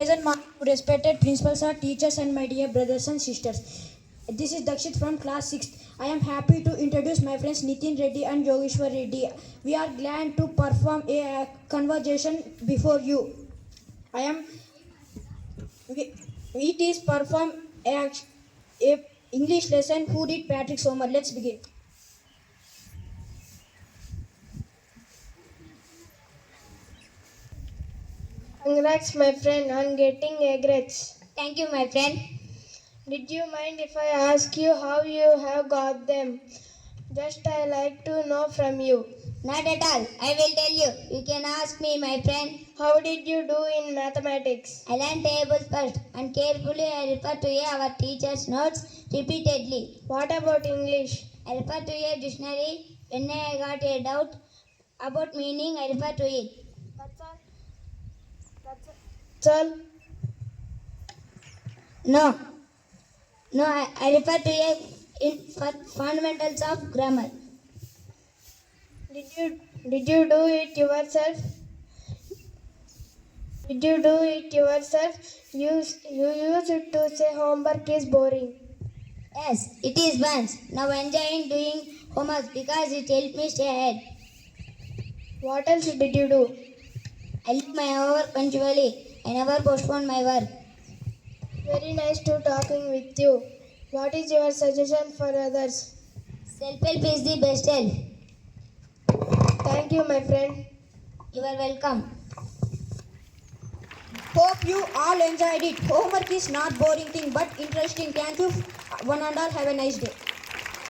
Pleasant morning to respected principals, sir, teachers, and my dear brothers and sisters. This is Dakshit from class 6th. I am happy to introduce my friends Nitin Reddy and Yogeshwar Reddy. We are glad to perform a conversation before you. I am. It is perform a English lesson. Who did Patrick Sommer? Let's begin. Congrats, my friend, on getting a grades. Thank you, my friend. Did you mind if I ask you how you have got them? Just I like to know from you. Not at all. I will tell you. You can ask me, my friend. How did you do in mathematics? I learned tables first and carefully I refer to our teacher's notes repeatedly. What about English? I refer to a dictionary. When I got a doubt about meaning, I refer to it. That's all. That's all. No. No, I refer to fundamentals of grammar. Did you do it yourself? Did you do it yourself? You used it to say homework is boring. Yes, it is once. Now enjoying doing homework because it helped me stay ahead. What else did you do? I leave my hour punctually. I never postpone my work. Very nice to talking with you. What is your suggestion for others? Self-help is the best help. Thank you, my friend. You are welcome. Hope you all enjoyed it. Homework is not boring thing but interesting. Thank you one and all. Have a nice day.